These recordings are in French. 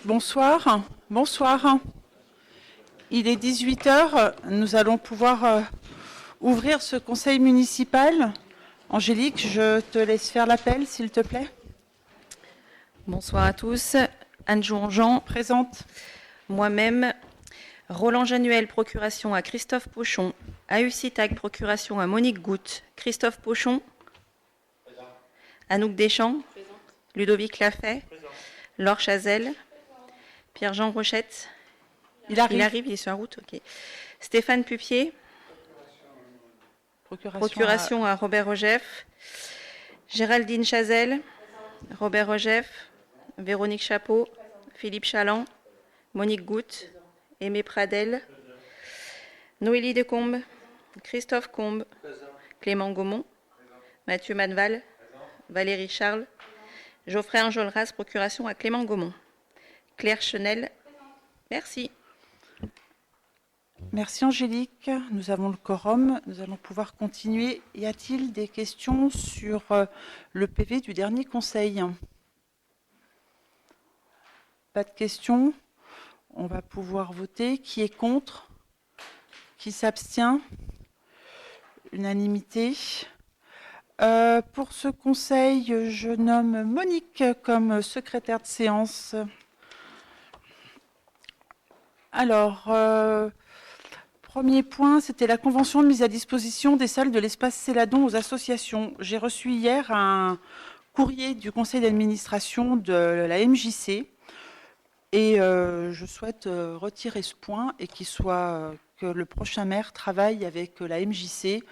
Bonsoir. Bonsoir. Il est 18 heures. Nous allons pouvoir ouvrir ce conseil municipal. Angélique, je te laisse faire l'appel, s'il te plaît. Bonsoir à tous. Anne Jouan-Jean. Présente. Moi-même. Roland Januel, procuration à Christophe Pochon. AUCITAG, procuration à Monique Goutte. Christophe Pochon. Présent. Anouk Deschamps. Présent. Ludovic Lafay. Présent. Laure Chazelle. Pierre-Jean Rochette. Il arrive, il est sur la route. Okay. Stéphane Pupier. Procuration à Robert Rogef. Géraldine Chazelle. Présent. Robert Rogef. Véronique Chapeau. Philippe Chaland. Monique Goutte. Aimé Pradel. Noélie Decombes. Christophe Combes. Présent. Clément Gaumont. Présent. Mathieu Manval. Présent. Valérie Charles. Geoffrey Enjolras, procuration à Clément Gaumont. Claire Chenel. Présent. Merci. Merci Angélique. Nous avons le quorum. Nous allons pouvoir continuer. Y a-t-il des questions sur le PV du dernier conseil? Pas de questions. On va pouvoir voter. Qui est contre? Qui s'abstient? Unanimité. Pour ce conseil, je nomme Monique comme secrétaire de séance. Alors, premier point, c'était la convention de mise à disposition des salles de l'espace Céladon aux associations. J'ai reçu hier un courrier du conseil d'administration de la MJC et je souhaite retirer ce point et que le prochain maire travaille avec la MJC.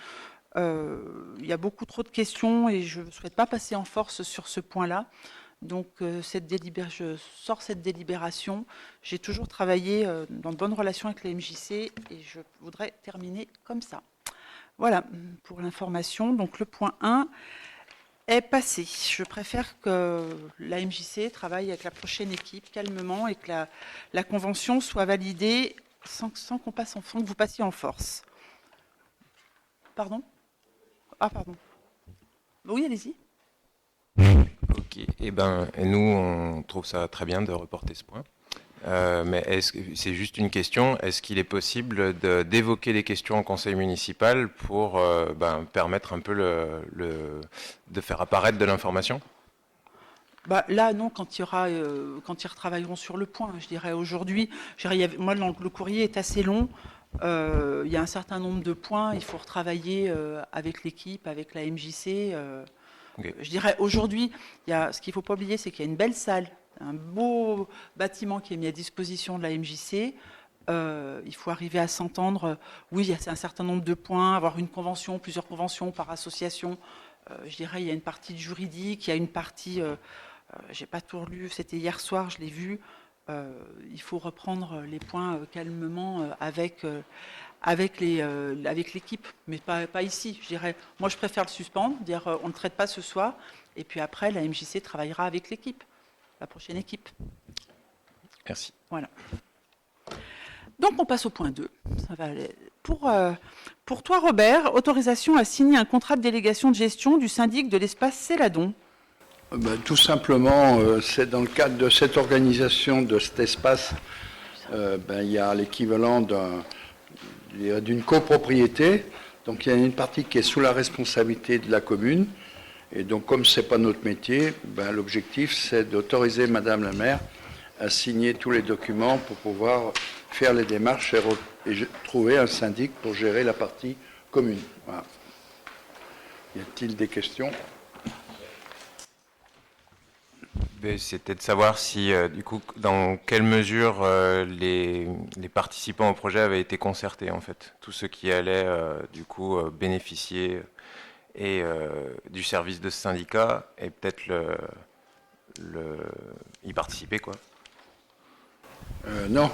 Il y a beaucoup trop de questions et je ne souhaite pas passer en force sur ce point-là. Donc, je sors cette délibération. J'ai toujours travaillé dans de bonnes relations avec la MJC et je voudrais terminer comme ça. Voilà pour l'information. Donc, le point 1 est passé. Je préfère que la MJC travaille avec la prochaine équipe calmement et que la convention soit validée sans que vous passiez en force. Pardon ? Ah, pardon. Oui, allez-y. Ok. Et nous, on trouve ça très bien de reporter ce point. Mais c'est juste une question. Est-ce qu'il est possible d'évoquer les questions au conseil municipal pour permettre un peu de faire apparaître de l'information ? Là, non, quand ils retravailleront sur le point. Je dirais aujourd'hui, moi, le courrier est assez long. Il y a un certain nombre de points, il faut retravailler avec l'équipe, avec la MJC. Okay. Je dirais aujourd'hui, ce qu'il ne faut pas oublier, c'est qu'il y a une belle salle, un beau bâtiment qui est mis à disposition de la MJC. Il faut arriver à s'entendre. Oui, il y a un certain nombre de points, avoir une convention, plusieurs conventions par association. Je dirais, il y a une partie juridique, il y a une partie... je n'ai pas tout relu, c'était hier soir, je l'ai vu. Il faut reprendre les points calmement avec l'équipe, mais pas ici. Je dirais, moi, je préfère le suspendre, dire on ne le traite pas ce soir, et puis après, la MJC travaillera avec l'équipe, la prochaine équipe. Merci. Voilà. Donc, on passe au point 2. Ça va aller. Pour toi, Robert, autorisation à signer un contrat de délégation de gestion du syndic de l'espace Céladon. Tout simplement, c'est dans le cadre de cette organisation de cet espace, il y a l'équivalent d'une copropriété. Donc il y a une partie qui est sous la responsabilité de la commune. Et donc comme ce n'est pas notre métier, l'objectif c'est d'autoriser Madame la maire à signer tous les documents pour pouvoir faire les démarches et trouver un syndic pour gérer la partie commune. Voilà. Y a-t-il des questions ? C'était de savoir si, du coup, dans quelle mesure les participants au projet avaient été concertés, en fait. Tous ceux qui allaient, du coup, bénéficier du service de ce syndicat et peut-être y participer, quoi. Non,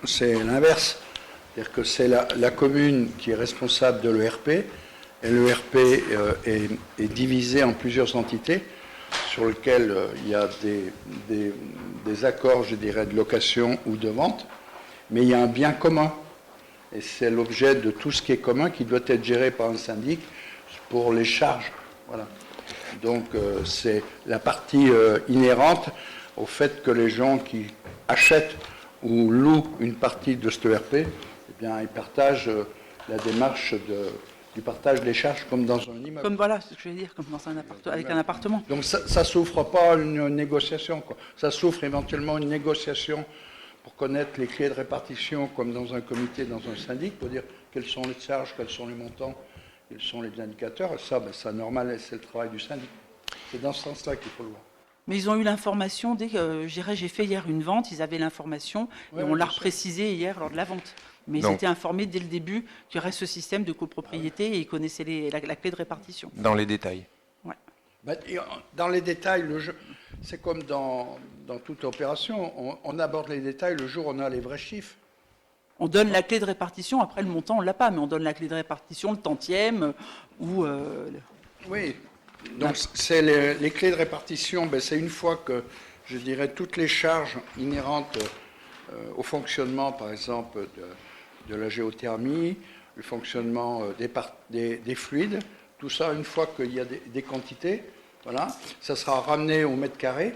c'est l'inverse. C'est-à-dire que c'est la commune qui est responsable de l'ERP, et l'ERP est divisé en plusieurs entités, sur lequel il y a des accords, je dirais, de location ou de vente, mais il y a un bien commun. Et c'est l'objet de tout ce qui est commun qui doit être géré par un syndic pour les charges. Voilà. Donc c'est la partie inhérente au fait que les gens qui achète ou loue une partie de cet ERP, eh bien, ils partagent la démarche du partage des charges comme dans un immeuble. Comme voilà, c'est ce que je vais dire, comme dans avec un appartement. Donc ça ne souffre pas une négociation, quoi. Ça souffre éventuellement une négociation pour connaître les clés de répartition, comme dans un comité, dans un syndic, pour dire quelles sont les charges, quels sont les montants, quels sont les indicateurs. Et ça, c'est normal, c'est le travail du syndic. C'est dans ce sens-là qu'il faut le voir. Mais ils ont eu l'information dès que j'ai fait hier une vente, ils avaient l'information et on l'a reprécisé hier lors de la vente. Mais ils étaient informés dès le début qu'il y aurait ce système de copropriété et ils connaissaient la clé de répartition. Dans les détails. Ouais. Dans les détails, c'est comme dans toute opération, on aborde les détails le jour où on a les vrais chiffres. On donne la clé de répartition, après le montant on ne l'a pas, mais on donne la clé de répartition, le tantième ou... Oui, donc c'est les clés de répartition, c'est une fois que, je dirais, toutes les charges inhérentes au fonctionnement, par exemple, de la géothermie, le fonctionnement des fluides, tout ça, une fois qu'il y a des quantités, voilà, ça sera ramené au mètre carré,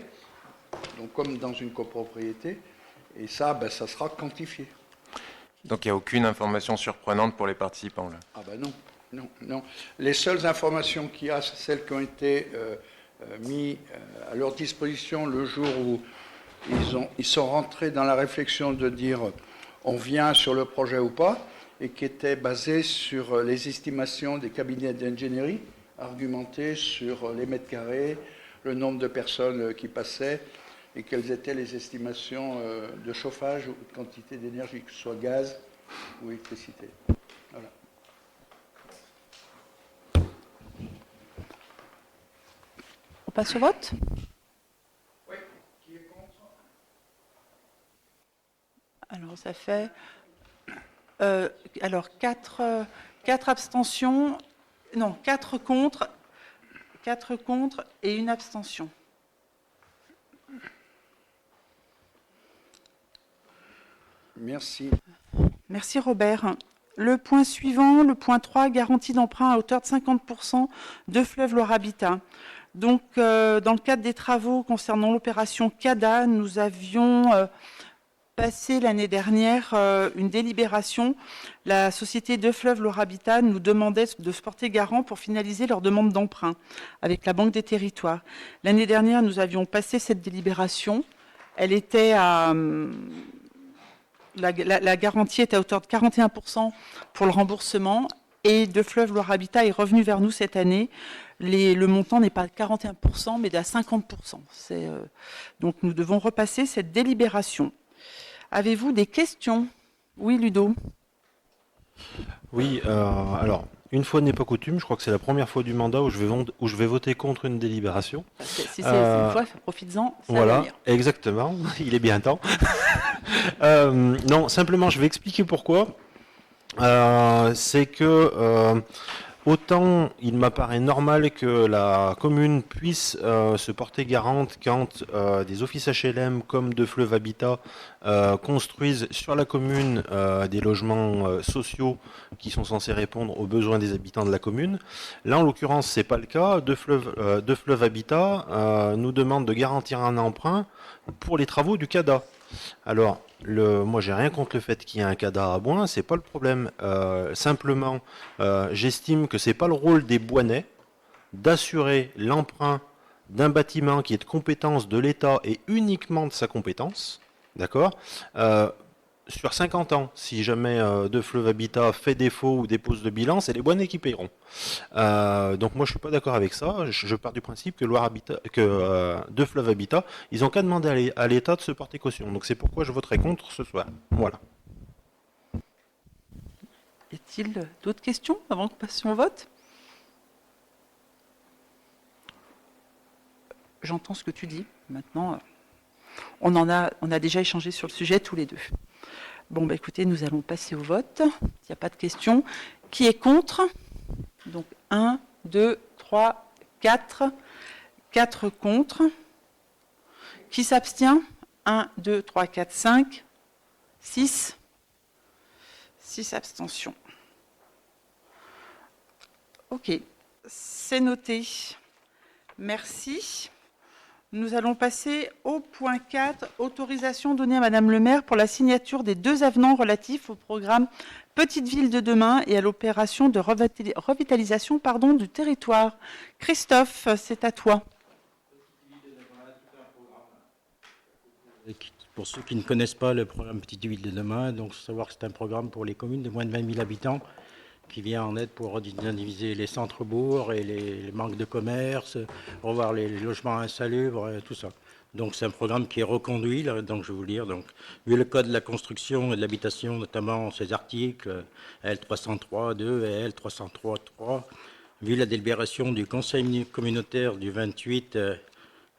donc comme dans une copropriété, et ça, ça sera quantifié. Donc il n'y a aucune information surprenante pour les participants là. Ah ben non. Les seules informations qu'il y a, c'est celles qui ont été mises à leur disposition le jour où ils sont rentrés dans la réflexion de dire on vient sur le projet ou pas, et qui étaient basées sur les estimations des cabinets d'ingénierie, argumentées sur les mètres carrés, le nombre de personnes qui passaient, et quelles étaient les estimations de chauffage ou de quantité d'énergie, que ce soit gaz ou électricité. Voilà. On passe au vote ? Oui, qui est contre ? Alors ça fait... alors 4 abstentions, non 4 contre et une abstention. Merci. Merci Robert. Le point suivant, le point 3, garantie d'emprunt à hauteur de 50% de Fleuve Loire Habitat. Donc, dans le cadre des travaux concernant l'opération CADA, nous avions passé l'année dernière une délibération. La société de Fleuve Loire Habitat nous demandait de se porter garant pour finaliser leur demande d'emprunt avec la Banque des Territoires. L'année dernière, nous avions passé cette délibération. Elle était à... La garantie est à hauteur de 41% pour le remboursement et De Fleuve Loire Habitat est revenu vers nous cette année. Le montant n'est pas à 41%, mais à 50%. Donc nous devons repasser cette délibération. Avez-vous des questions ? Oui, Ludo. Oui, alors, une fois n'est pas coutume, je crois que c'est la première fois du mandat où je vais voter contre une délibération. Si c'est une fois, profites-en. Voilà, exactement, il est bien temps. Non, simplement, je vais expliquer pourquoi. C'est que autant il m'apparaît normal que la commune puisse se porter garante quand des offices HLM comme De Fleuve Habitat construisent sur la commune des logements sociaux qui sont censés répondre aux besoins des habitants de la commune. Là, en l'occurrence, c'est pas le cas. De Fleuve Habitat nous demande de garantir un emprunt pour les travaux du CADA. Alors, moi, j'ai rien contre le fait qu'il y ait un CADA à Boin, c'est pas le problème. Simplement, j'estime que c'est pas le rôle des Boinais d'assurer l'emprunt d'un bâtiment qui est de compétence de l'État et uniquement de sa compétence, d'accord, sur 50 ans. Si jamais De Fleuve Habitat fait défaut ou dépose de bilan, c'est les Boinais qui paieront. Donc moi je suis pas d'accord avec ça. Je pars du principe que De Fleuve Habitat, ils ont qu'à demander à l'État de se porter caution. Donc c'est pourquoi je voterai contre ce soir. Voilà. Y a-t-il d'autres questions avant que nous passions au vote ? J'entends ce que tu dis. Maintenant, on a déjà échangé sur le sujet tous les deux. Bon, écoutez, nous allons passer au vote. Il n'y a pas de questions. Qui est contre ? Donc 1, 2, 3, 4. 4 contre. Qui s'abstient ? 1, 2, 3, 4, 5. 6. 6 abstentions. Ok, c'est noté. Merci. Nous allons passer au point 4, autorisation donnée à Madame le maire pour la signature des 2 avenants relatifs au programme Petite Ville de demain et à l'opération de revitalisation du territoire. Christophe, c'est à toi. Pour ceux qui ne connaissent pas le programme Petite Ville de demain, donc savoir que c'est un programme pour les communes de moins de 20 000 habitants qui vient en aide pour redynamiser les centres-bourgs et les manques de commerce, revoir les logements insalubres, tout ça. Donc c'est un programme qui est reconduit, là, donc je vais vous lire. Donc, vu le code de la construction et de l'habitation, notamment ses articles L303.2 et L303.3, vu la délibération du Conseil communautaire du 28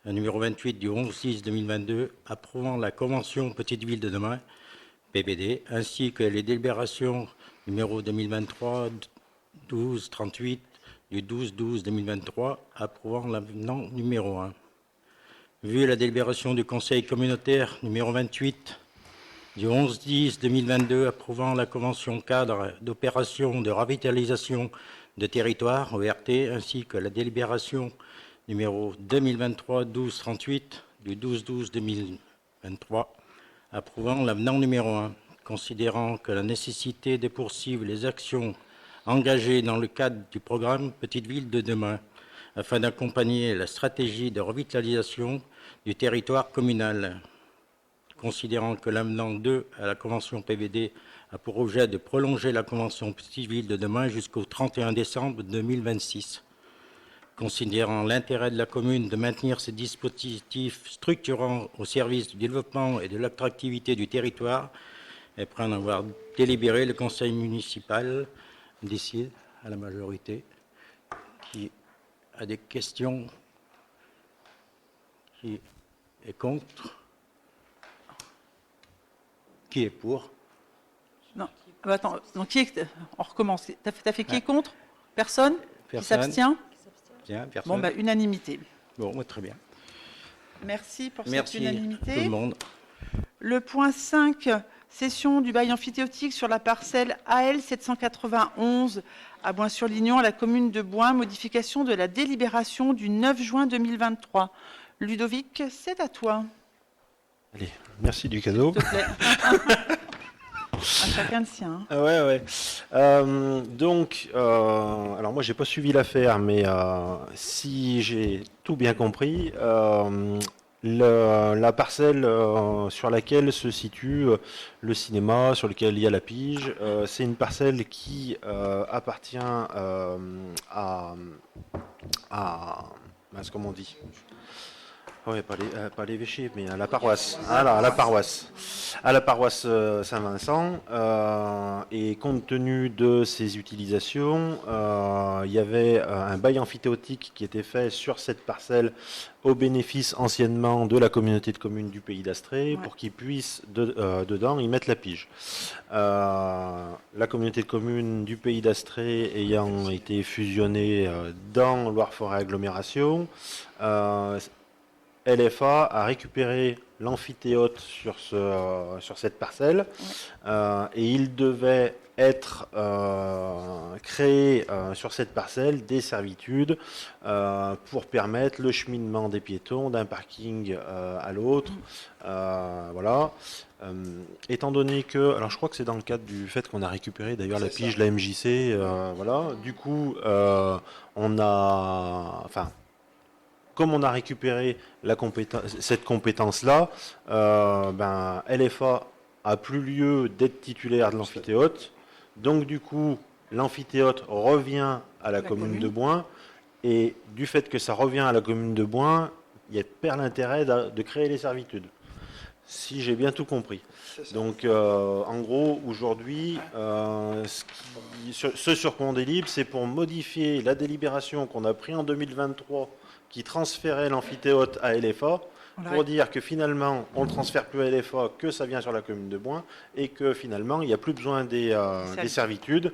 numéro 28 du 11/6/2022, approuvant la Convention Petite Ville de demain, PBD, ainsi que les délibérations numéro 2023-12-38 du 12/12/2023, approuvant l'avenant numéro 1. Vu la délibération du Conseil communautaire numéro 28 du 11/10/2022, approuvant la Convention cadre d'opération de revitalisation de territoire, ORT, ainsi que la délibération numéro 2023-12-38 du 12/12/2023, approuvant l'avenant numéro 1, considérant que la nécessité de poursuivre les actions engagées dans le cadre du programme Petite Ville de demain, afin d'accompagner la stratégie de revitalisation du territoire communal, considérant que l'avenant 2 à la Convention PVD a pour objet de prolonger la Convention Petite Ville de demain jusqu'au 31 décembre 2026. Considérant l'intérêt de la commune de maintenir ces dispositifs structurants au service du développement et de l'attractivité du territoire, et après en avoir délibéré, le conseil municipal décide à la majorité qui a des questions, qui est contre, qui est pour. Non, attends, donc on recommence. T'as fait qui est contre? Personne? Qui Personne. s'abstient? Bien, personne. Bon, unanimité. Bon, très bien. Merci pour Merci cette unanimité. tout le monde. Le point 5, cession du bail amphithéotique sur la parcelle AL 791 à Boin-sur-Lignon, à la commune de Boin, modification de la délibération du 9 juin 2023. Ludovic, c'est à toi. Allez, merci du cadeau. S'il te plaît. À chacun le sien. Hein. Ah ouais. Alors moi j'ai pas suivi l'affaire, mais si j'ai tout bien compris, la parcelle sur laquelle se situe le cinéma, sur lequel il y a la pige, c'est une parcelle qui appartient à comment on dit? Oui, pas l'évêché, mais à la paroisse. À la paroisse Saint-Vincent. Et compte tenu de ses utilisations, il y avait un bail amphithéotique qui était fait sur cette parcelle au bénéfice anciennement de la communauté de communes du Pays d'Astrée, pour qu'ils puissent dedans y mettre la pige. La communauté de communes du Pays d'Astrée ayant été fusionnée dans Loire-Forêt Agglomération, LFA a récupéré l'amphithéâtre sur cette parcelle et il devait être créé sur cette parcelle des servitudes pour permettre le cheminement des piétons d'un parking à l'autre. Voilà. Étant donné que, alors je crois que c'est dans le cadre du fait qu'on a récupéré d'ailleurs la pige, la MJC, voilà. Du coup, comme on a récupéré cette compétence-là, LFA a plus lieu d'être titulaire de l'amphithéâtre. Donc du coup, l'amphithéâtre revient à la commune de Boin. Et du fait que ça revient à la commune de Boin, il perd l'intérêt de créer les servitudes. Si j'ai bien tout compris. Donc en gros, aujourd'hui, ce sur quoi on délibère, c'est pour modifier la délibération qu'on a prise en 2023 qui transférait l'amphithéâtre à LFA, pour dire que finalement, on ne le transfère plus à LFA, que ça vient sur la commune de Boin, et que finalement, il n'y a plus besoin des servitudes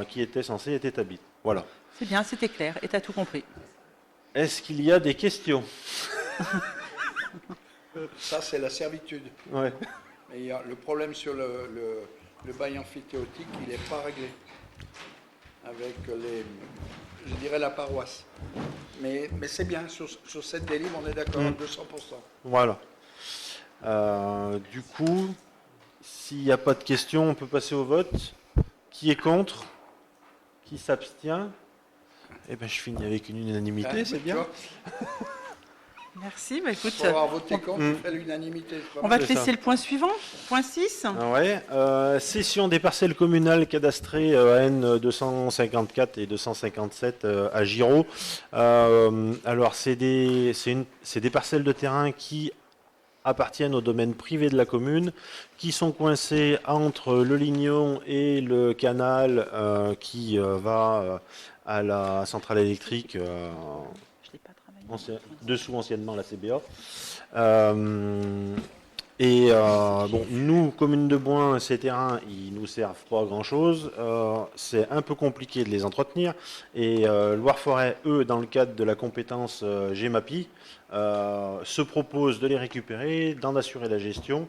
qui étaient censées être établies. Voilà. C'est bien, c'était clair, et tu as tout compris. Est-ce qu'il y a des questions? Ça, c'est la servitude. Ouais. Mais il y a le problème sur le bail amphithéotique, il n'est pas réglé avec je dirais la paroisse. Mais c'est bien, sur cette délivre, on est d'accord, 200%. Voilà. Du coup, s'il n'y a pas de questions, on peut passer au vote. Qui est contre? Qui s'abstient? Eh ben, je finis avec une unanimité, c'est bien. Merci. Bah, écoute, Pour avoir voté contre, tu fais l'unanimité. on va te C'est laisser ça. le point suivant. Point 6. Ah ouais, cession des parcelles communales cadastrées AN 254 et 257 à Giraud. Alors, c'est des parcelles de terrain qui appartiennent au domaine privé de la commune, qui sont coincées entre le Lignon et le canal qui va à la centrale électrique Je l'ai pas travaillé. dessous anciennement la CBA. Bon, nous, commune de Boin, ces terrains, ils nous servent pas à grand-chose. C'est un peu compliqué de les entretenir. Et Loire-Forêt, eux, dans le cadre de la compétence GEMAPI, se proposent de les récupérer, d'en assurer la gestion.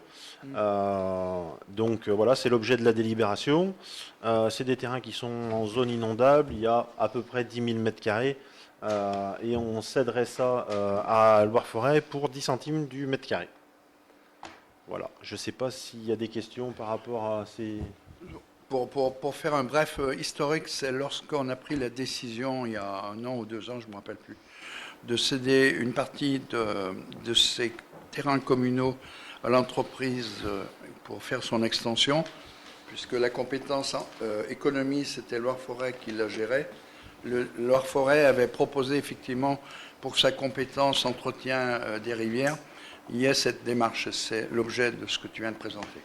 Donc voilà, c'est l'objet de la délibération. C'est des terrains qui sont en zone inondable. Il y a à peu près 10 000 mètres carrés. Et on céderait ça à Loire-Forêt pour 10 centimes du mètre carré. Voilà, je ne sais pas s'il y a des questions par rapport à ces... Pour faire un bref historique, c'est lorsqu'on a pris la décision, il y a 1 an ou 2 ans, je ne me rappelle plus, de céder une partie de ces terrains communaux à l'entreprise pour faire son extension, puisque la compétence économie, c'était Loire-Forêt qui la gérait. Loire-Forêt avait proposé effectivement pour sa compétence entretien des rivières, il y a cette démarche, c'est l'objet de ce que tu viens de présenter.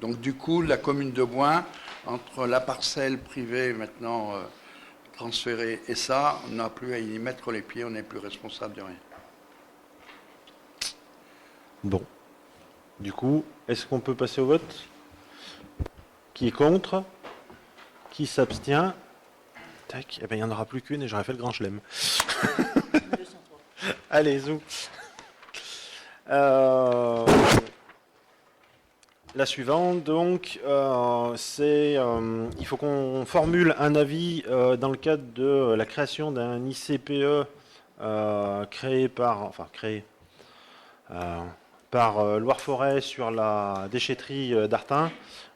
Donc du coup, la commune de Boin, entre la parcelle privée maintenant transférée et ça, on n'a plus à y mettre les pieds, on n'est plus responsable de rien. Bon. Du coup, est-ce qu'on peut passer au vote? Qui est contre? Qui s'abstient? Tac, eh ben, il n'y en aura plus qu'une et j'aurais fait le grand chelem. Allez, zou. La suivante, donc, il faut qu'on formule un avis dans le cadre de la création d'un ICPE créé par Loire-Forêt sur la déchetterie d'Artin,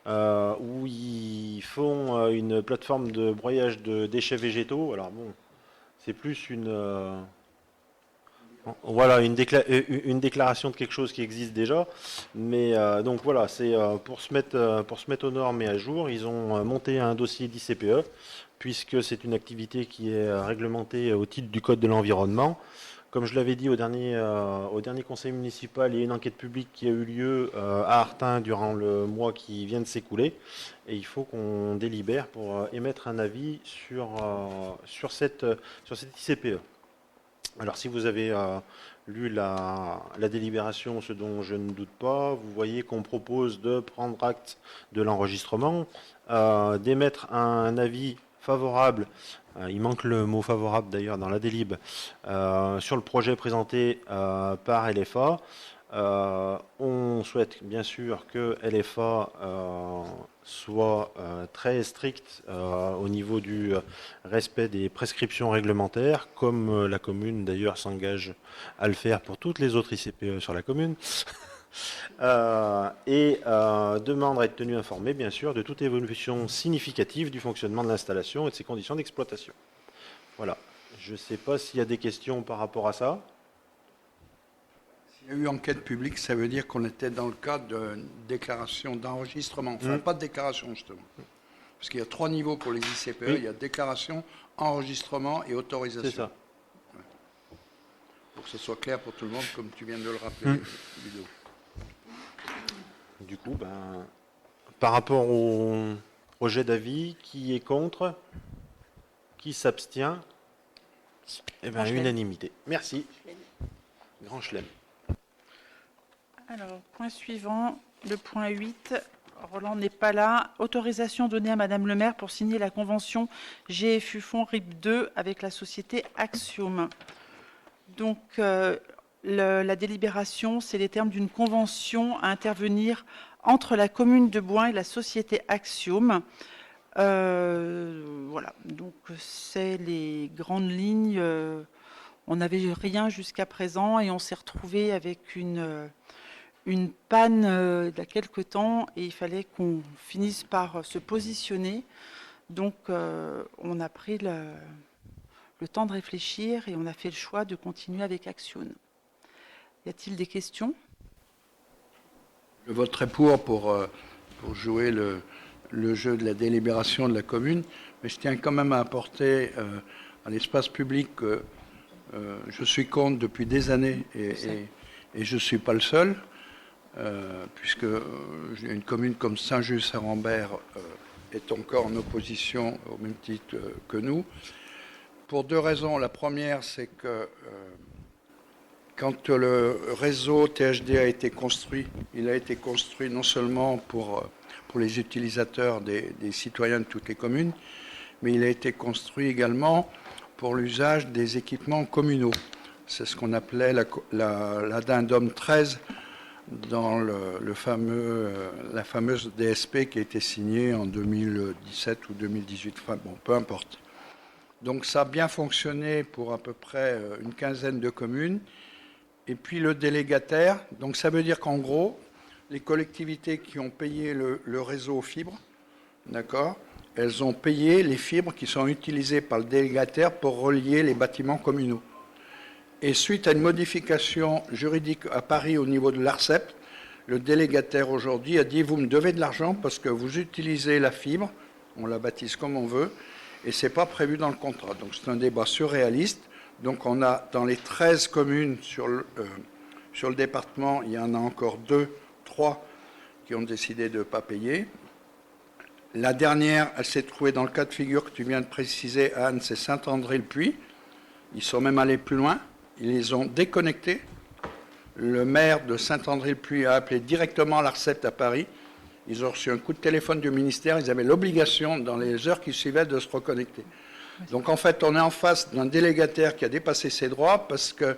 où ils font une plateforme de broyage de déchets végétaux. Alors bon, c'est plus voilà, une déclaration de quelque chose qui existe déjà, mais donc voilà, c'est pour se mettre aux normes et à jour, ils ont monté un dossier d'ICPE, puisque c'est une activité qui est réglementée au titre du Code de l'environnement. Comme je l'avais dit au dernier conseil municipal, il y a une enquête publique qui a eu lieu à Artin durant le mois qui vient de s'écouler, et il faut qu'on délibère pour émettre un avis sur cette ICPE. Alors si vous avez lu la délibération, ce dont je ne doute pas, vous voyez qu'on propose de prendre acte de l'enregistrement, d'émettre un avis favorable, il manque le mot favorable d'ailleurs dans la délib, sur le projet présenté par LFA. On souhaite bien sûr que LFA soit très strict au niveau du respect des prescriptions réglementaires, comme la commune d'ailleurs s'engage à le faire pour toutes les autres ICPE sur la commune. Demande à être tenu informé, bien sûr, de toute évolution significative du fonctionnement de l'installation et de ses conditions d'exploitation. Voilà. Je ne sais pas s'il y a des questions par rapport à ça. S'il y a eu enquête publique, ça veut dire qu'on était dans le cadre d'une déclaration d'enregistrement. Enfin, pas de déclaration, justement. Parce qu'il y a 3 niveaux pour les ICPE. Oui. Il y a déclaration, enregistrement et autorisation. C'est ça. Ouais. Pour que ce soit clair pour tout le monde, comme tu viens de le rappeler, Ludo. Du coup, par rapport au projet d'avis, qui est contre? Qui s'abstient? Eh bien, unanimité. Merci. Grand chelem. Alors, point suivant, le point 8. Roland n'est pas là. Autorisation donnée à Madame le maire pour signer la convention GFU Fonds RIP 2 avec la société Axiom. Donc, la délibération, c'est les termes d'une convention à intervenir entre la commune de Boin et la société Axiom. Voilà, donc c'est les grandes lignes. On n'avait rien jusqu'à présent et on s'est retrouvé avec une panne il y a quelque temps et il fallait qu'on finisse par se positionner. Donc on a pris le temps de réfléchir et on a fait le choix de continuer avec Action. Y a-t-il des questions? Je voterai pour jouer le jeu de la délibération de la commune, mais je tiens quand même à apporter à l'espace public que je suis contre depuis des années et je ne suis pas le seul, puisque une commune comme Saint-Just-Saint-Rambert est encore en opposition au même titre que nous, pour deux raisons. La première, c'est que quand le réseau THD a été construit, il a été construit non seulement pour les utilisateurs des citoyens de toutes les communes, mais il a été construit également pour l'usage des équipements communaux. C'est ce qu'on appelait l'addendum 13 dans la fameuse DSP qui a été signée en 2017 ou 2018, enfin bon, peu importe. Donc ça a bien fonctionné pour à peu près une quinzaine de communes. Et puis le délégataire, donc ça veut dire qu'en gros, les collectivités qui ont payé le réseau fibre, d'accord, elles ont payé les fibres qui sont utilisées par le délégataire pour relier les bâtiments communaux. Et suite à une modification juridique à Paris au niveau de l'ARCEP, le délégataire aujourd'hui a dit « vous me devez de l'argent parce que vous utilisez la fibre, on la baptise comme on veut, et ce n'est pas prévu dans le contrat ». Donc c'est un débat surréaliste. Donc on a dans les 13 communes sur le département, il y en a encore 2, 3 qui ont décidé de ne pas payer. La dernière, elle s'est trouvée dans le cas de figure que tu viens de préciser, Anne, c'est Saint-André-le-Puy. Ils sont même allés plus loin, ils les ont déconnectés. Le maire de Saint-André-le-Puy a appelé directement l'ARCEP à Paris. Ils ont reçu un coup de téléphone du ministère, ils avaient l'obligation, dans les heures qui suivaient, de se reconnecter. Donc en fait, on est en face d'un délégataire qui a dépassé ses droits parce que,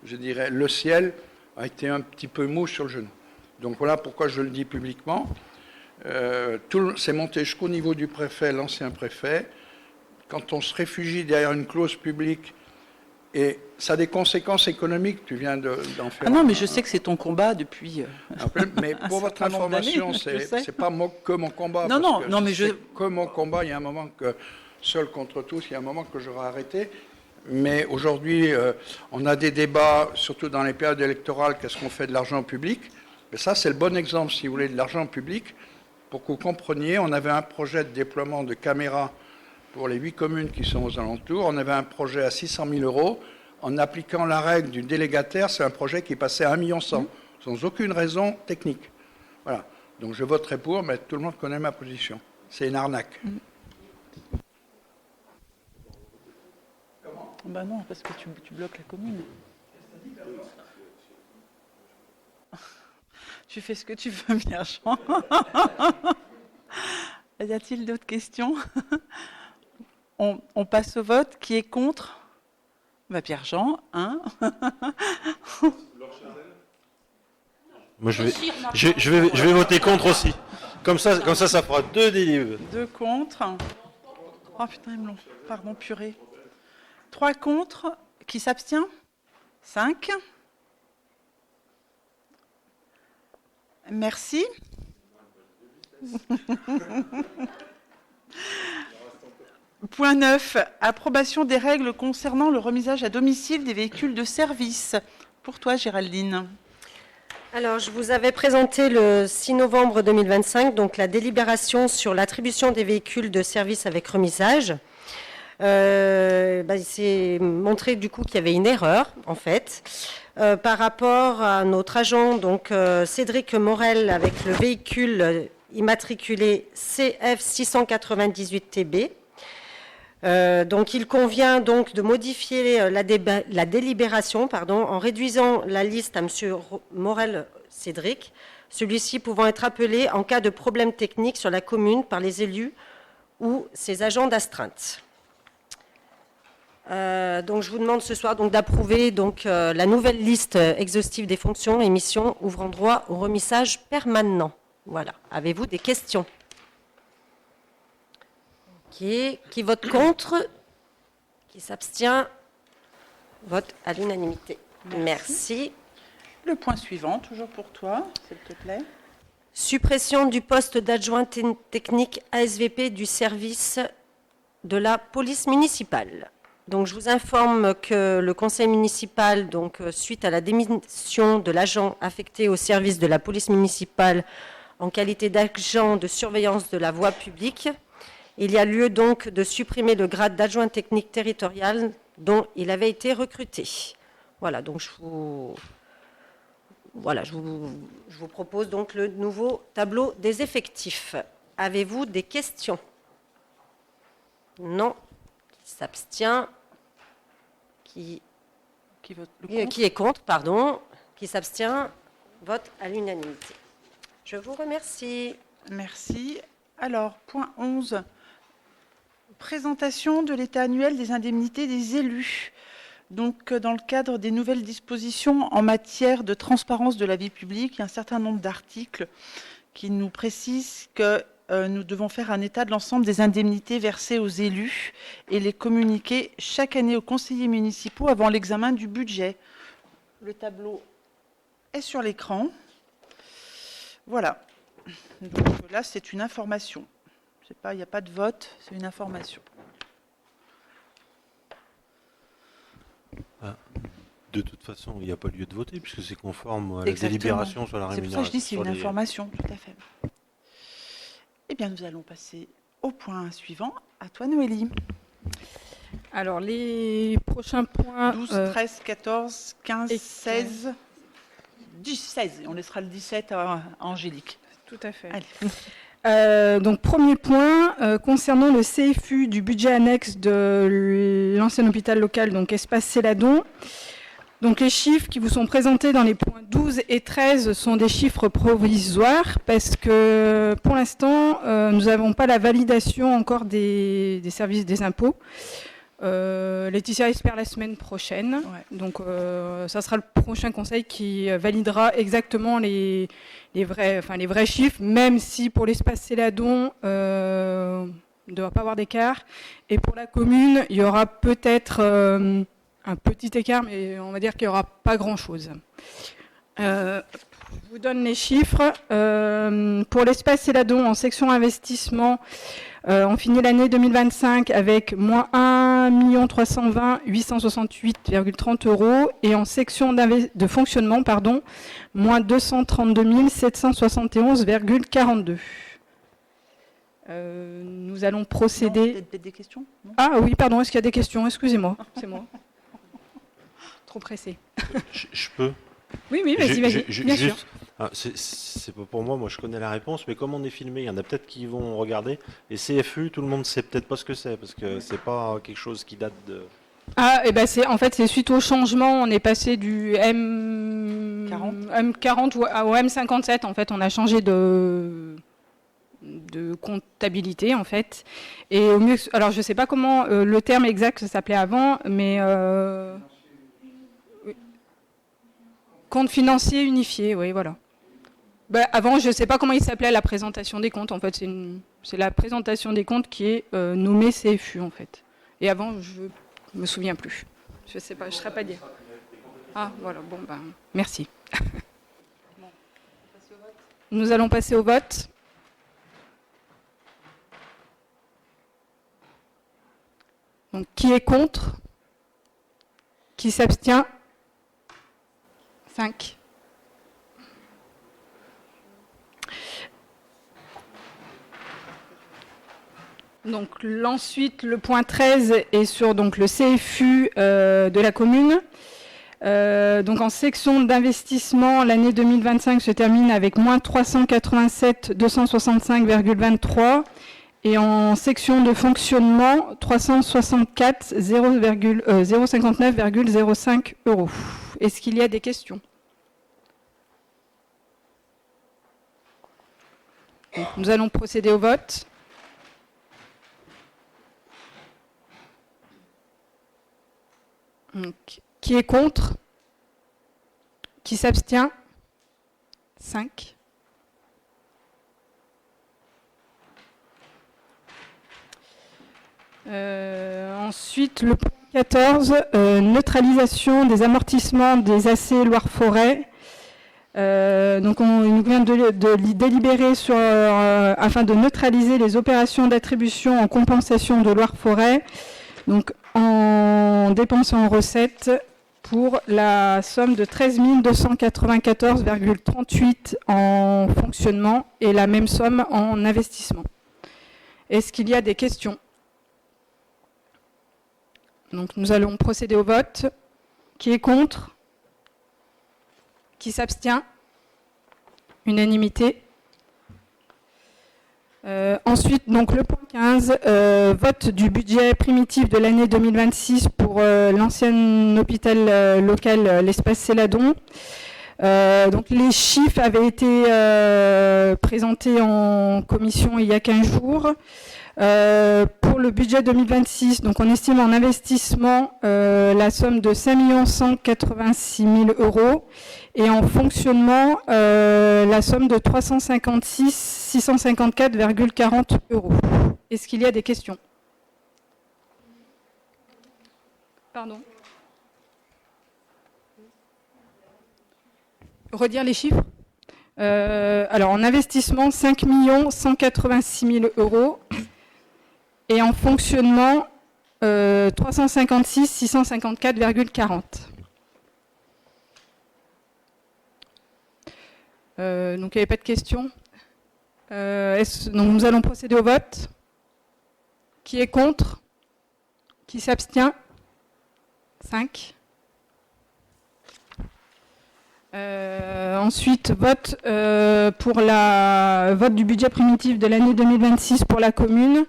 je dirais, le ciel a été un petit peu mou sur le genou. Donc voilà pourquoi je le dis publiquement. C'est monté jusqu'au niveau du préfet, l'ancien préfet. Quand on se réfugie derrière une clause publique, et ça a des conséquences économiques, tu viens d'en faire. Ah non, mais je sais que c'est ton combat depuis. Mais pour votre information, c'est pas que mon combat. Non, mais que mon combat, il y a un moment que seul contre tous, il y a un moment que j'aurai arrêté. Mais aujourd'hui, on a des débats, surtout dans les périodes électorales, qu'est-ce qu'on fait de l'argent public. Mais ça, c'est le bon exemple, si vous voulez, de l'argent public. Pour que vous compreniez, on avait un projet de déploiement de caméras pour les 8 communes qui sont aux alentours. On avait un projet à 600 000 €. En appliquant la règle du délégataire, c'est un projet qui passait à 1,1 million, sans aucune raison technique. Voilà. Donc je voterai pour, mais tout le monde connaît ma position. C'est une arnaque. Ben non, parce que tu bloques la commune. Tu fais ce que tu veux, Pierre-Jean. Y a-t-il d'autres questions? On passe au vote. Qui est contre? Pierre-Jean, hein? Moi, je vais voter contre aussi. Comme ça, ça fera 2 délibres. 2 contre. Oh putain, ils me l'ont. Pardon, purée. 3 contre. Qui s'abstient? 5. Merci. Point 9. Approbation des règles concernant le remisage à domicile des véhicules de service. Pour toi, Géraldine. Alors, je vous avais présenté le 6 novembre 2025, donc la délibération sur l'attribution des véhicules de service avec remisage. Il s'est montré du coup qu'il y avait une erreur, en fait, par rapport à notre agent, donc Cédric Morel, avec le véhicule immatriculé CF 698TB. Donc, il convient donc de modifier la délibération en réduisant la liste à M. Morel Cédric, celui-ci pouvant être appelé en cas de problème technique sur la commune par les élus ou ses agents d'astreinte. Donc, je vous demande ce soir d'approuver la nouvelle liste exhaustive des fonctions et missions ouvrant droit au remissage permanent. Voilà. Avez-vous des questions? Qui vote contre? Qui s'abstient? Vote à l'unanimité. Merci. Le point suivant, toujours pour toi, s'il te plaît. Suppression du poste d'adjoint technique ASVP du service de la police municipale. Donc, je vous informe que le conseil municipal, donc, suite à la démission de l'agent affecté au service de la police municipale en qualité d'agent de surveillance de la voie publique, il y a lieu donc de supprimer le grade d'adjoint technique territorial dont il avait été recruté. Voilà, donc je vous propose donc le nouveau tableau des effectifs. Avez-vous des questions? Non. Qui s'abstient? Qui vote le contre? Qui est contre, pardon. Qui s'abstient? Vote à l'unanimité. Je vous remercie. Merci. Alors, point 11. Présentation de l'état annuel des indemnités des élus. Donc, dans le cadre des nouvelles dispositions en matière de transparence de la vie publique, il y a un certain nombre d'articles qui nous précisent que nous devons faire un état de l'ensemble des indemnités versées aux élus et les communiquer chaque année aux conseillers municipaux avant l'examen du budget. Le tableau est sur l'écran. Voilà. Donc là, c'est une information. Il n'y a pas de vote, c'est une information. De toute façon, il n'y a pas lieu de voter puisque c'est conforme à la Exactement. délibération sur la C'est pour ça rémunération. que je dis c'est une information, tout à fait. Eh bien, nous allons passer au point suivant. À toi, Noélie. Alors, les prochains points... 12, 13, 14, 15, 16, 16. On laissera le 17 à Angélique. Tout à fait. Allez. Donc, premier point, concernant le CFU du budget annexe de l'ancien hôpital local, donc Espace Céladon. Donc, les chiffres qui vous sont présentés dans les points 12 et 13 sont des chiffres provisoires parce que, pour l'instant, nous n'avons pas la validation encore des services des impôts. Laetitia espère la semaine prochaine. Ouais. Donc, ça sera le prochain conseil qui validera exactement les vrais chiffres, même si pour l'espace Céladon, on ne devra pas avoir d'écart. Et pour la commune, il y aura peut-être un petit écart, mais on va dire qu'il n'y aura pas grand-chose. Je vous donne les chiffres. Pour l'espace Céladon, en section investissement, on finit l'année 2025 avec moins 1 320 868,30 € et en section de fonctionnement, moins 232 771,42 €. Nous allons procéder... Non, peut-être des questions? Non. Ah oui, pardon, est-ce qu'il y a des questions? Excusez-moi, c'est moi. Trop pressé. Je peux? Oui, vas-y, bien sûr. C'est pas pour moi je connais la réponse, mais comme on est filmé, il y en a peut-être qui vont regarder. Et CFU, tout le monde sait peut-être pas ce que c'est, parce que c'est pas quelque chose qui date de... Ah, et ben c'est suite au changement, on est passé du M40 au M57, en fait, on a changé de comptabilité, en fait. Et au mieux, alors je sais pas comment le terme exact ça s'appelait avant, mais... compte financier unifié, oui, voilà. Avant, je ne sais pas comment il s'appelait la présentation des comptes. En fait, c'est la présentation des comptes qui est nommée CFU, en fait. Et avant, je ne me souviens plus. Je ne sais pas, je ne saurais pas dire. Ah, voilà, bon, merci. Nous allons passer au vote. Donc, qui est contre? Qui s'abstient? 5. Donc ensuite, le point 13 est sur donc, le CFU de la commune. Donc en section d'investissement, l'année 2025 se termine avec moins 387 265,23 et en section de fonctionnement 364 059,05 €. Est-ce qu'il y a des questions? Donc, nous allons procéder au vote. Donc, qui est contre? Qui s'abstient? 5. Ensuite, le point 14, neutralisation des amortissements des AC Loire-Forêt. Donc, il nous vient de délibérer afin de neutraliser les opérations d'attribution en compensation de Loire-Forêt, donc en dépenses et en recettes, pour la somme de 13 294,38 en fonctionnement et la même somme en investissement. Est-ce qu'il y a des questions ? Donc nous allons procéder au vote. Qui est contre ? Qui s'abstient ? Unanimité. Ensuite, donc le point 15, vote du budget primitif de l'année 2026 pour l'ancien hôpital local, l'espace Céladon. Donc les chiffres avaient été présentés en commission il y a 15 jours. Pour le budget 2026, donc on estime en investissement la somme de 5 186 000 € et en fonctionnement la somme de 356 654,40 €. Est-ce qu'il y a des questions ? Pardon ? Redire les chiffres ? Alors en investissement, 5 186 000 € et en fonctionnement, 356 654,40 €. Donc il n'y avait pas de questions. Donc nous allons procéder au vote. Qui est contre ? Qui s'abstient ? 5. Ensuite, vote pour vote du budget primitif de l'année 2026 pour la commune.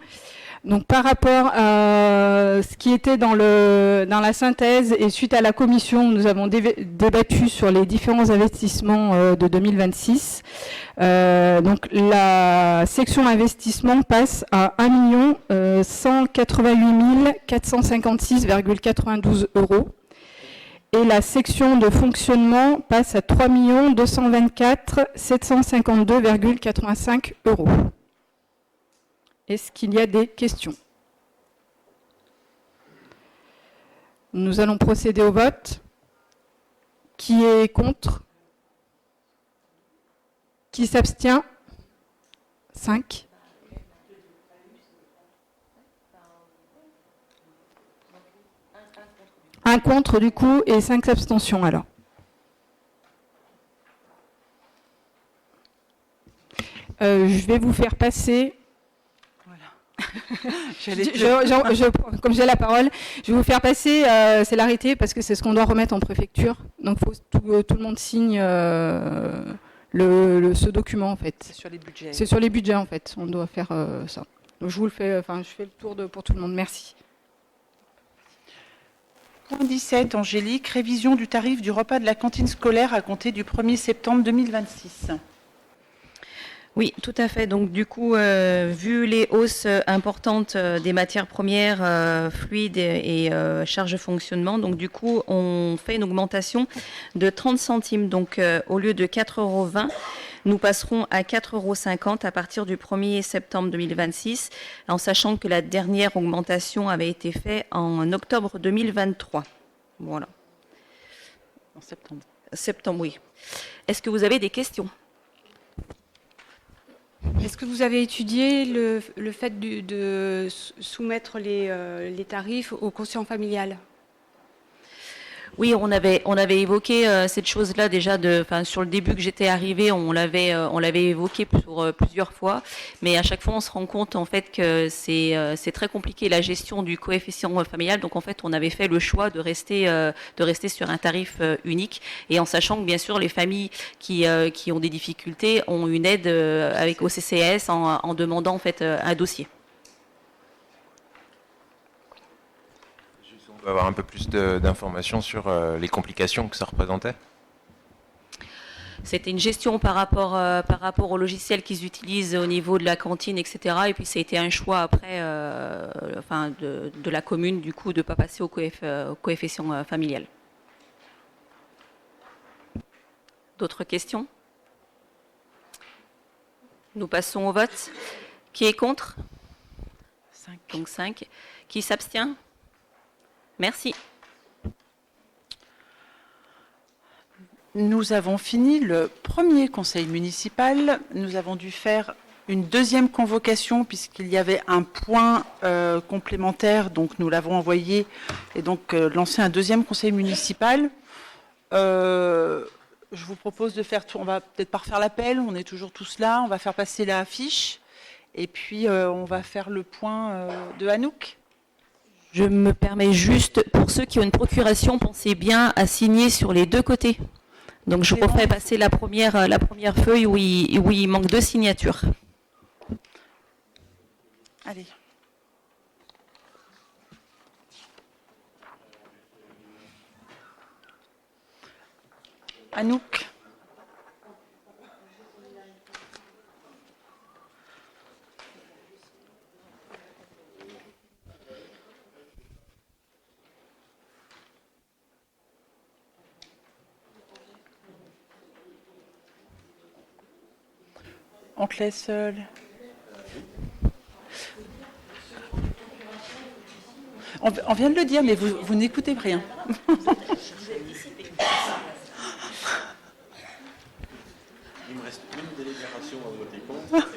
Donc par rapport à ce qui était dans la synthèse et suite à la commission, nous avons débattu sur les différents investissements de 2026. Donc la section investissement passe à 1 188 456,92 € et la section de fonctionnement passe à 3 224 752,85 €. Est-ce qu'il y a des questions ? Nous allons procéder au vote. Qui est contre ? Qui s'abstient ? 5. Un contre du coup et 5 abstentions alors. Je vais vous faire passer... Comme j'ai la parole, je vais vous faire passer, c'est l'arrêté parce que c'est ce qu'on doit remettre en préfecture. Donc il faut que tout le monde signe ce document en fait. C'est sur les budgets. C'est sur les budgets en fait, on doit faire ça. Donc je vous le fais, je fais le tour pour tout le monde. Merci. Point 17, Angélique, révision du tarif du repas de la cantine scolaire à compter du 1er septembre 2026. Oui, tout à fait. Donc du coup, vu les hausses importantes des matières premières, fluides et charges de fonctionnement, donc du coup, on fait une augmentation de 30 centimes. Donc au lieu de 4,20 €, nous passerons à 4,50 € à partir du 1er septembre 2026, en sachant que la dernière augmentation avait été faite en octobre 2023. Voilà. En septembre. Septembre, oui. Est-ce que vous avez des questions ? Est-ce que vous avez étudié le fait de soumettre les tarifs au quotient familial ? Oui, on avait évoqué cette chose-là déjà sur le début que j'étais arrivée, on l'avait évoqué plusieurs fois, mais à chaque fois on se rend compte en fait que c'est très compliqué la gestion du coefficient familial. Donc en fait, on avait fait le choix de rester sur un tarif unique et en sachant que bien sûr les familles qui ont des difficultés ont une aide avec au CCAS en demandant en fait un dossier. On peut avoir un peu plus d'informations sur les complications que ça représentait ? C'était une gestion par rapport au logiciel qu'ils utilisent au niveau de la cantine, etc. Et puis ça a été un choix après de la commune, du coup, de ne pas passer au coefficient familial. D'autres questions ? Nous passons au vote. Qui est contre ? 5. Donc 5. Qui s'abstient? Merci. Nous avons fini le premier conseil municipal. Nous avons dû faire une deuxième convocation puisqu'il y avait un point complémentaire, donc nous l'avons envoyé et donc lancer un deuxième conseil municipal. Je vous propose de faire, on va peut-être pas refaire l'appel, on est toujours tous là, on va faire passer la fiche et puis on va faire le point de Anouk. Je me permets juste, pour ceux qui ont une procuration, pensez bien à signer sur les deux côtés. Donc je vous ferai passer la première feuille où il manque 2 signatures. Allez. Anouk. On te laisse seul. On vient de le dire, mais vous n'écoutez rien. Il me reste une délibération à voter contre.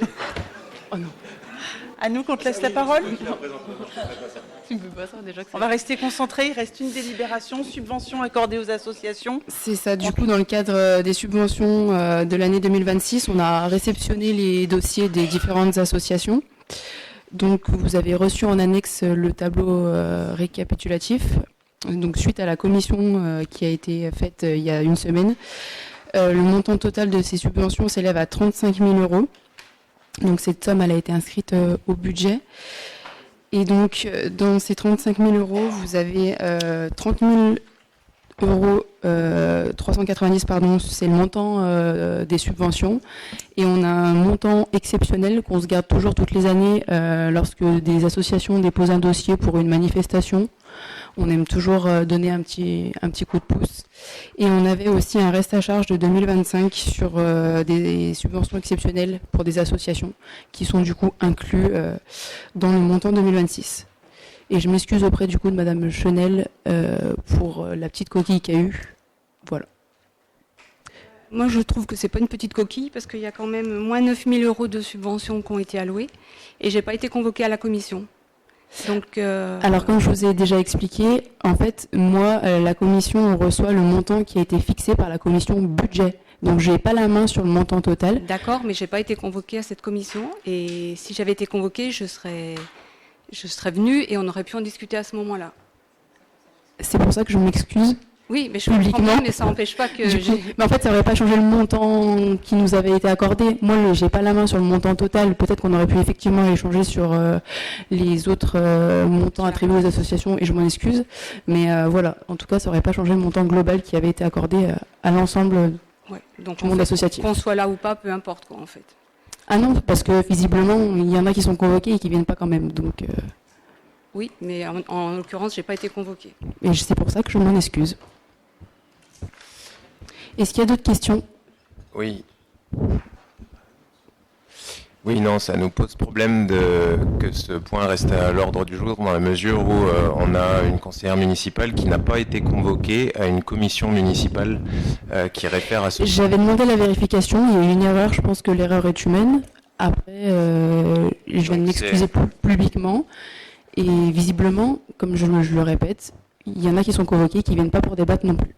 Oh non. Anouk, on te laisse la parole. Tu ne peux pas ça déjà. On va rester concentrés. Il reste une délibération, subvention accordée aux associations. C'est ça. Du coup, dans le cadre des subventions de l'année 2026, on a réceptionné les dossiers des différentes associations. Donc, vous avez reçu en annexe le tableau récapitulatif. Donc, suite à la commission qui a été faite il y a une semaine, le montant total de ces subventions s'élève à 35 000 €. Donc, cette somme, elle a été inscrite au budget. Et donc, dans ces 35 000 €, vous avez 30 000 €, 390, pardon, c'est le montant des subventions. Et on a un montant exceptionnel qu'on se garde toujours toutes les années lorsque des associations déposent un dossier pour une manifestation. On aime toujours donner un petit coup de pouce. Et on avait aussi un reste à charge de 2025 sur des subventions exceptionnelles pour des associations qui sont du coup inclus dans le montant 2026. Et je m'excuse auprès du coup de Madame Chenel pour la petite coquille qu'il y a eu. Voilà. Moi, je trouve que c'est pas une petite coquille parce qu'il y a quand même moins 9 000 € de subventions qui ont été allouées et j'ai pas été convoquée à la commission. Donc, Alors, comme je vous ai déjà expliqué, en fait, moi, la commission, on reçoit le montant qui a été fixé par la commission budget. Donc, je n'ai pas la main sur le montant total. D'accord, mais je n'ai pas été convoquée à cette commission. Et si j'avais été convoquée, je serais venue et on aurait pu en discuter à ce moment-là. C'est pour ça que je m'excuse. Oui, mais je comprends bien, mais ça n'empêche pas que... Mais en fait, ça n'aurait pas changé le montant qui nous avait été accordé. Moi, je n'ai pas la main sur le montant total. Peut-être qu'on aurait pu effectivement échanger sur les autres montants attribués aux associations, et je m'en excuse. Mais voilà, en tout cas, ça n'aurait pas changé le montant global qui avait été accordé à l'ensemble du monde associatif. Qu'on soit là ou pas, peu importe, quoi, en fait. Ah non, parce que visiblement, il y en a qui sont convoqués et qui ne viennent pas quand même. Donc, Oui, mais en l'occurrence, je n'ai pas été convoquée. Et c'est pour ça que je m'en excuse. Est-ce qu'il y a d'autres questions? Oui. Oui, non, ça nous pose problème que ce point reste à l'ordre du jour dans la mesure où on a une conseillère municipale qui n'a pas été convoquée à une commission municipale qui réfère à ce... J'avais demandé la vérification, il y a eu une erreur, je pense que l'erreur est humaine. Après, je viens de m'excuser publiquement. Et visiblement, comme je le répète, il y en a qui sont convoqués et qui ne viennent pas pour débattre non plus.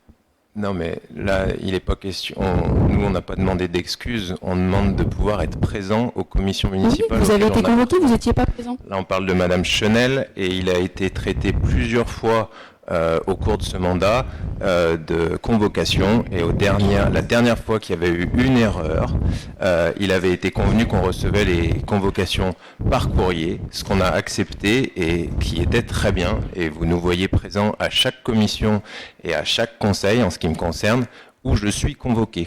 Non, mais là, il n'est pas question. Nous, on n'a pas demandé d'excuses. On demande de pouvoir être présent aux commissions municipales. Oui, vous avez été convoqué, vous n'étiez pas présent. Là, on parle de Madame Chenel et il a été traité plusieurs fois au cours de ce mandat de convocation. Et la dernière fois qu'il y avait eu une erreur, il avait été convenu qu'on recevait les convocations par courrier, ce qu'on a accepté et qui était très bien. Et vous nous voyez présents à chaque commission et à chaque conseil, en ce qui me concerne, où je suis convoqué.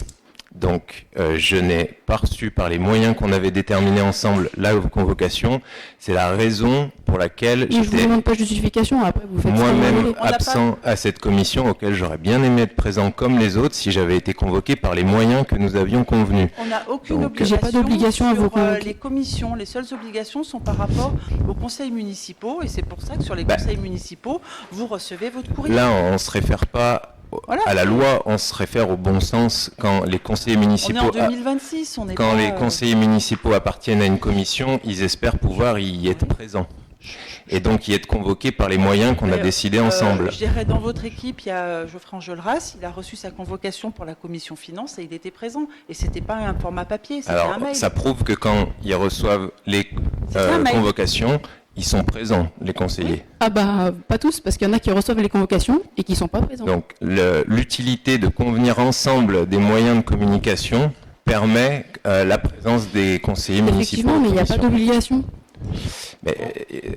Donc, je n'ai pas reçu par les moyens qu'on avait déterminés ensemble la convocation. C'est la raison pour laquelle Je vous j'étais demande pas de justification, après vous faites ce que vous moi-même voulez. absent à cette commission auquel j'aurais bien aimé être présent comme les autres si j'avais été convoqué par les moyens que nous avions convenus. On n'a aucune Donc, obligation. J'ai pas d'obligation à vous sur, convoquer. les commissions. Les seules obligations sont par rapport aux conseils municipaux, et c'est pour ça que sur les conseils municipaux, vous recevez votre courrier. Là, on ne se réfère pas Voilà. à la loi, on se réfère au bon sens quand les conseillers On est municipaux. en 2026, on n'est Quand pas, les conseillers municipaux appartiennent à une commission, ils espèrent pouvoir y être présents. Et donc y être convoqués par les moyens qu'on a décidés ensemble. Je dirais, dans votre équipe, il y a Geoffrey Enjolras, il a reçu sa convocation pour la commission finance et il était présent. Et c'était pas un format papier, c'était un Alors, mail. ça prouve que quand ils reçoivent les un mail. convocations, ils sont présents, les conseillers. Ah bah, pas tous, parce qu'il y en a qui reçoivent les convocations et qui sont pas présents. Donc, l'utilité de convenir ensemble des moyens de communication permet la présence des conseillers municipaux. Effectivement, mais il n'y a pas d'obligation. Mais,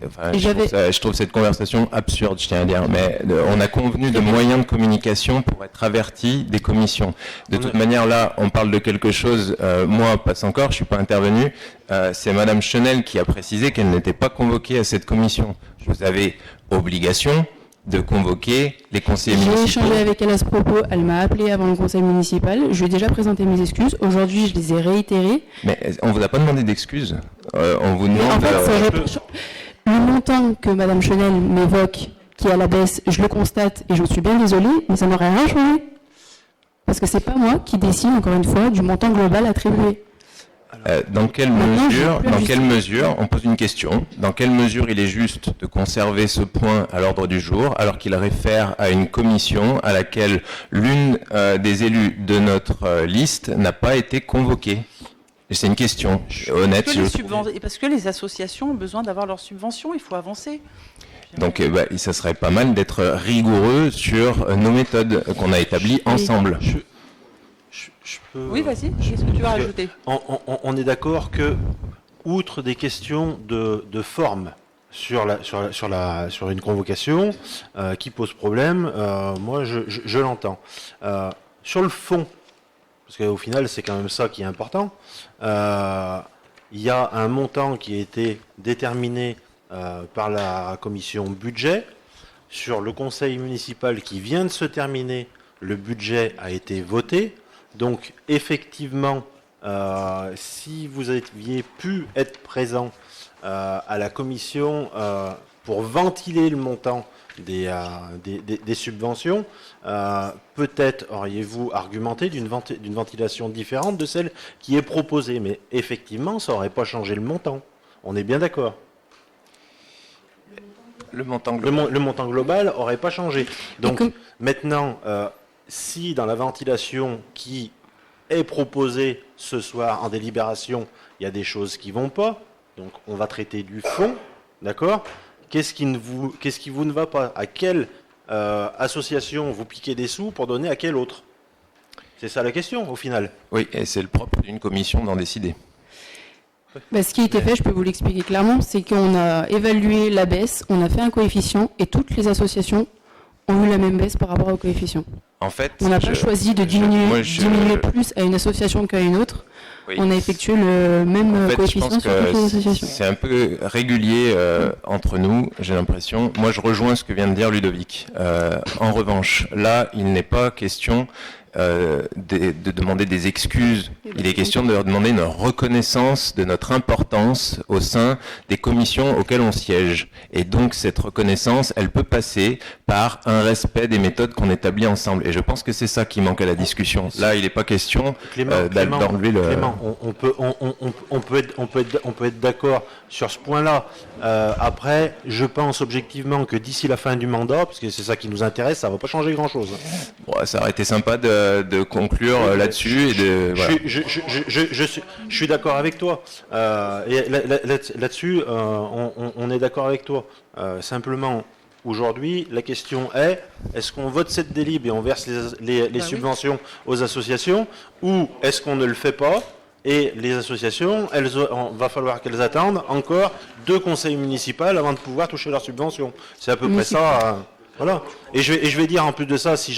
enfin, Et je trouve cette conversation absurde, je tiens à dire. Mais on a convenu de moyens de communication pour être avertis des commissions. De toute manière, là, on parle de quelque chose. Moi, passe encore, je suis pas intervenu. C'est Madame Chenel qui a précisé qu'elle n'était pas convoquée à cette commission. Vous avez obligation de convoquer les conseillers J'ai municipaux. échangé avec elle à ce propos, elle m'a appelé avant le conseil municipal, je lui ai déjà présenté mes excuses, aujourd'hui je les ai réitérées. Mais on vous a pas demandé d'excuses. On vous Mais demande. en fait, ça aurait pas- le montant que Madame Chenel m'évoque, qui est à la baisse, je le constate et je suis bien désolée, mais ça n'aurait rien changé. Parce que c'est pas moi qui décide, encore une fois, du montant global attribué. Dans quelle mesure, on pose une question, dans quelle mesure il est juste de conserver ce point à l'ordre du jour alors qu'il réfère à une commission à laquelle l'une des élus de notre liste n'a pas été convoquée? Et c'est une question honnête. Parce que les associations ont besoin d'avoir leurs subventions, il faut avancer. Donc ça serait pas mal d'être rigoureux sur nos méthodes qu'on a établies ensemble. Oui, vas-y, qu'est-ce que tu vas rajouter? On est d'accord que, outre des questions de forme sur une convocation qui pose problème, moi je l'entends. Sur le fond, parce qu'au final c'est quand même ça qui est important, il y a un montant qui a été déterminé par la commission budget. Sur le conseil municipal qui vient de se terminer, le budget a été voté. Donc, effectivement, si vous aviez pu être présent à la commission pour ventiler le montant des subventions, peut-être auriez-vous argumenté d'une ventilation différente de celle qui est proposée. Mais effectivement, ça n'aurait pas changé le montant. On est bien d'accord. Le montant global. Le montant global n'aurait pas changé. Donc, maintenant... si dans la ventilation qui est proposée ce soir en délibération, il y a des choses qui ne vont pas, donc on va traiter du fond, d'accord? Qu'est-ce qui vous ne va pas? À quelle association vous piquez des sous pour donner à quelle autre? C'est ça la question, au final. Oui, et c'est le propre d'une commission d'en décider. Bah, ce qui a été fait, je peux vous l'expliquer clairement, c'est qu'on a évalué la baisse, on a fait un coefficient et toutes les associations ont eu la même baisse par rapport au coefficient. En fait, on n'a pas choisi de diminuer plus à une association qu'à une autre. Oui. On a effectué le même coefficient sur toutes les associations. C'est un peu régulier entre nous, j'ai l'impression. Moi, je rejoins ce que vient de dire Ludovic. En revanche, là, il n'est pas question de demander des excuses. Il est question de leur demander une reconnaissance de notre importance au sein des commissions auxquelles on siège. Et donc, cette reconnaissance, elle peut passer par un respect des méthodes qu'on établit ensemble. Et je pense que c'est ça qui manque à la discussion. Là, il n'est pas question d'enlever le... Clément, on peut être d'accord sur ce point-là. Après, je pense objectivement que d'ici la fin du mandat, parce que c'est ça qui nous intéresse, ça ne va pas changer grand-chose. Bon, ça aurait été sympa de conclure là-dessus. Voilà. Je suis d'accord avec toi. Et là-dessus, on est d'accord avec toi. Simplement, aujourd'hui, la question est-ce qu'on vote cette délib et on verse les subventions aux associations, ou est-ce qu'on ne le fait pas? Et les associations, va falloir qu'elles attendent encore 2 conseils municipaux avant de pouvoir toucher leurs subventions. C'est à peu près ça. Voilà. Et je vais dire en plus de ça, si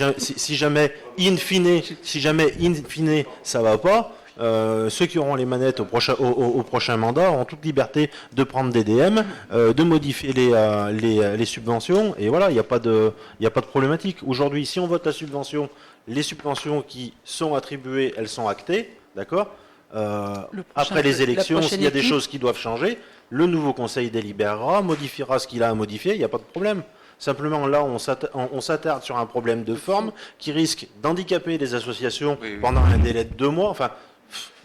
jamais in fine ça va pas, ceux qui auront les manettes au prochain mandat auront toute liberté de prendre des DM, de modifier les subventions, et voilà, il n'y a pas de problématique. Aujourd'hui, si on vote la subvention, les subventions qui sont attribuées, elles sont actées, d'accord. Après les élections, s'il y a des choses qui doivent changer, le nouveau conseil délibérera, modifiera ce qu'il a à modifier, il n'y a pas de problème. Simplement, là, on s'attarde sur un problème de forme qui risque d'handicaper les associations pendant un délai de 2 mois. Enfin,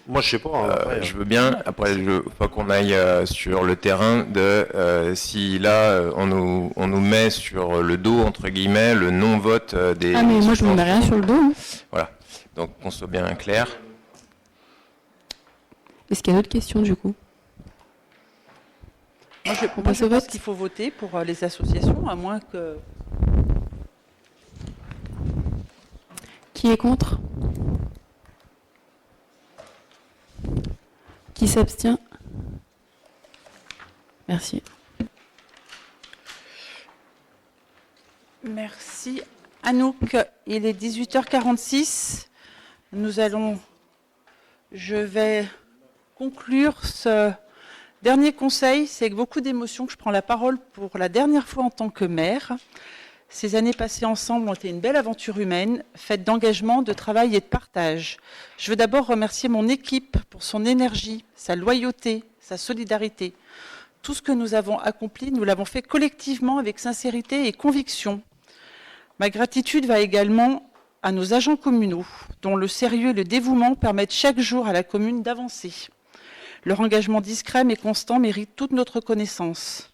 moi, je sais pas. Après, je veux bien. Après, il faut qu'on aille sur le terrain si là, on nous met sur le dos, entre guillemets, le non-vote des... Ah, mais moi, je ne me mets rien sur le dos. Hein. Voilà. Donc, qu'on soit bien clair. Est-ce qu'il y a d'autres questions, du coup? Moi, je pense qu'il faut voter pour les associations, à moins que... Qui est contre? Qui s'abstient? Merci. Merci. Anouk, il est 18h46. Je vais conclure ce dernier conseil. C'est avec beaucoup d'émotion que je prends la parole pour la dernière fois en tant que maire. Ces années passées ensemble ont été une belle aventure humaine, faite d'engagement, de travail et de partage. Je veux d'abord remercier mon équipe pour son énergie, sa loyauté, sa solidarité. Tout ce que nous avons accompli, nous l'avons fait collectivement avec sincérité et conviction. Ma gratitude va également à nos agents communaux, dont le sérieux et le dévouement permettent chaque jour à la commune d'avancer. Leur engagement discret mais constant mérite toute notre reconnaissance.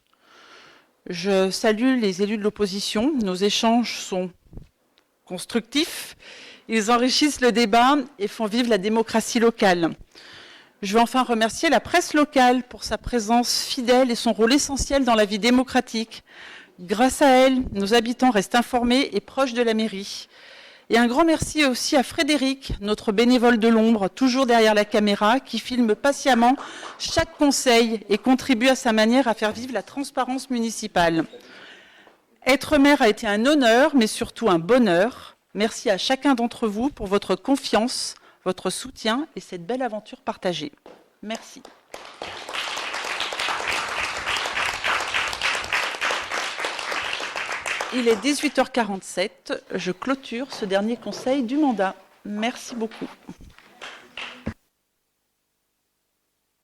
Je salue les élus de l'opposition. Nos échanges sont constructifs. Ils enrichissent le débat et font vivre la démocratie locale. Je veux enfin remercier la presse locale pour sa présence fidèle et son rôle essentiel dans la vie démocratique. Grâce à elle, nos habitants restent informés et proches de la mairie. Et un grand merci aussi à Frédéric, notre bénévole de l'ombre, toujours derrière la caméra, qui filme patiemment chaque conseil et contribue à sa manière à faire vivre la transparence municipale. Être maire a été un honneur, mais surtout un bonheur. Merci à chacun d'entre vous pour votre confiance, votre soutien et cette belle aventure partagée. Merci. Il est 18h47. Je clôture ce dernier conseil du mandat. Merci beaucoup.